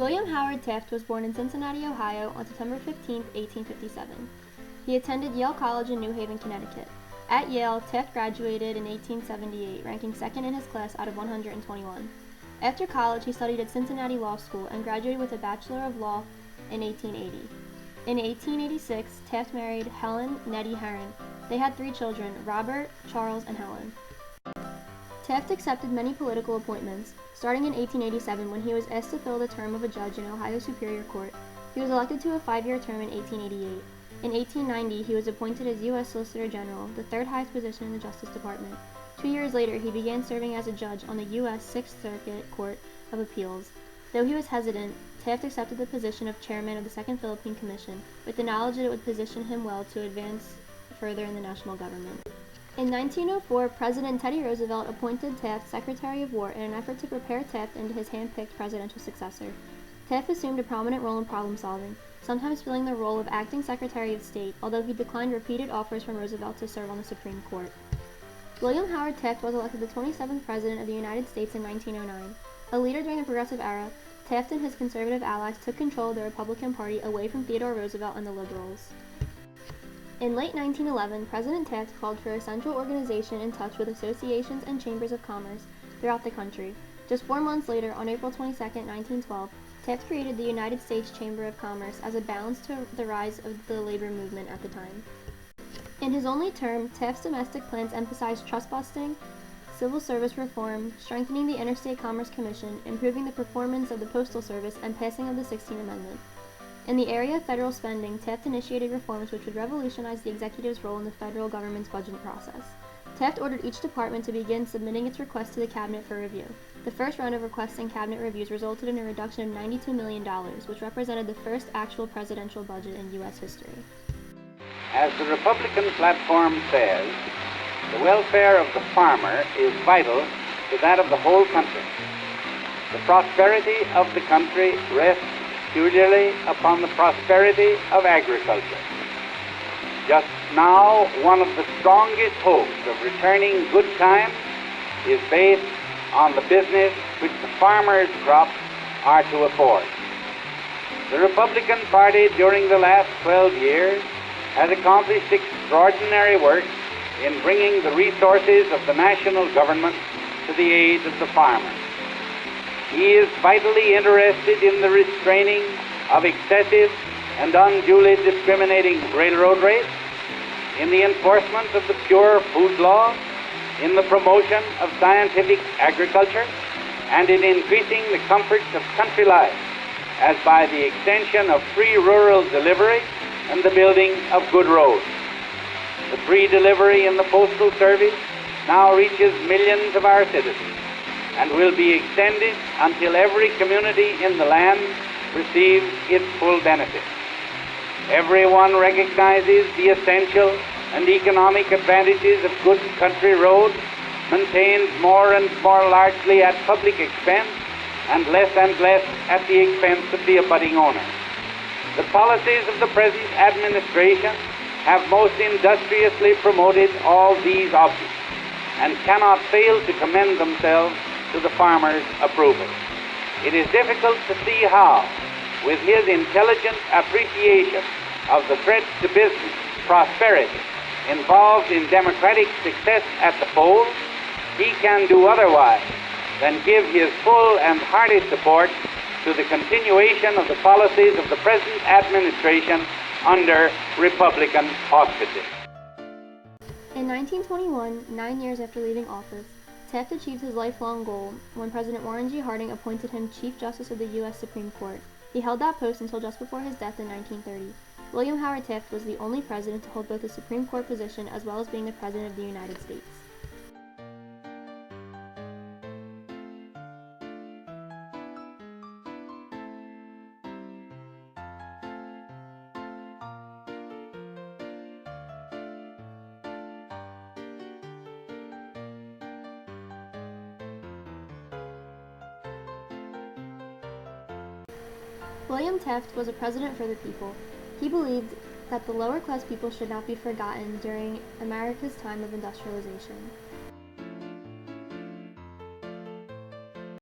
William Howard Taft was born in Cincinnati, Ohio on September 15, 1857. He attended Yale College in New Haven, Connecticut. At Yale, Taft graduated in 1878, ranking second in his class out of 121. After college, he studied at Cincinnati Law School and graduated with a Bachelor of Law in 1880. In 1886, Taft married Helen Nettie Herron. They had 3 children, Robert, Charles, and Helen. Taft accepted many political appointments, starting in 1887 when he was asked to fill the term of a judge in Ohio Superior Court. He was elected to a 5-year term in 1888. In 1890, he was appointed as U.S. Solicitor General, the 3rd highest position in the Justice Department. 2 years later, he began serving as a judge on the U.S. 6th Circuit Court of Appeals. Though he was hesitant, Taft accepted the position of chairman of the Second Philippine Commission, with the knowledge that it would position him well to advance further in the national government. In 1904, President Teddy Roosevelt appointed Taft Secretary of War in an effort to prepare Taft into his hand-picked presidential successor. Taft assumed a prominent role in problem-solving, sometimes filling the role of acting Secretary of State, although he declined repeated offers from Roosevelt to serve on the Supreme Court. William Howard Taft was elected the 27th President of the United States in 1909. A leader during the Progressive Era, Taft and his conservative allies took control of the Republican Party away from Theodore Roosevelt and the Liberals. In late 1911, President Taft called for a central organization in touch with associations and chambers of commerce throughout the country. Just 4 months later, on April 22, 1912, Taft created the United States Chamber of Commerce as a balance to the rise of the labor movement at the time. In his only term, Taft's domestic plans emphasized trust-busting, civil service reform, strengthening the Interstate Commerce Commission, improving the performance of the Postal Service, and passing of the 16th Amendment. In the area of federal spending, Taft initiated reforms which would revolutionize the executive's role in the federal government's budget process. Taft ordered each department to begin submitting its requests to the cabinet for review. The first round of requests and cabinet reviews resulted in a reduction of $92 million, which represented the first actual presidential budget in U.S. history. As the Republican platform says, the welfare of the farmer is vital to that of the whole country. The prosperity of the country rests peculiarly upon the prosperity of agriculture. Just now, one of the strongest hopes of returning good times is based on the business which the farmers' crops are to afford. The Republican Party during the last 12 years has accomplished extraordinary work in bringing the resources of the national government to the aid of the farmer. He is vitally interested in the restraining of excessive and unduly discriminating railroad rates, in the enforcement of the pure food law, in the promotion of scientific agriculture, and in increasing the comforts of country life, as by the extension of free rural delivery and the building of good roads. The free delivery in the Postal Service now reaches millions of our citizens and will be extended until every community in the land receives its full benefit. Everyone recognizes the essential and economic advantages of good country roads maintained more and more largely at public expense and less at the expense of the abutting owner. The policies of the present administration have most industriously promoted all these objects and cannot fail to commend themselves to the farmer's approval. It is difficult to see how, with his intelligent appreciation of the threats to business, prosperity, involved in democratic success at the polls, he can do otherwise than give his full and hearty support to the continuation of the policies of the present administration under Republican auspices. In 1921, 9 years after leaving office, Taft achieved his lifelong goal when President Warren G. Harding appointed him Chief Justice of the U.S. Supreme Court. He held that post until just before his death in 1930. William Howard Taft was the only president to hold both the Supreme Court position as well as being the President of the United States. William Taft was a president for the people. He believed that the lower class people should not be forgotten during America's time of industrialization.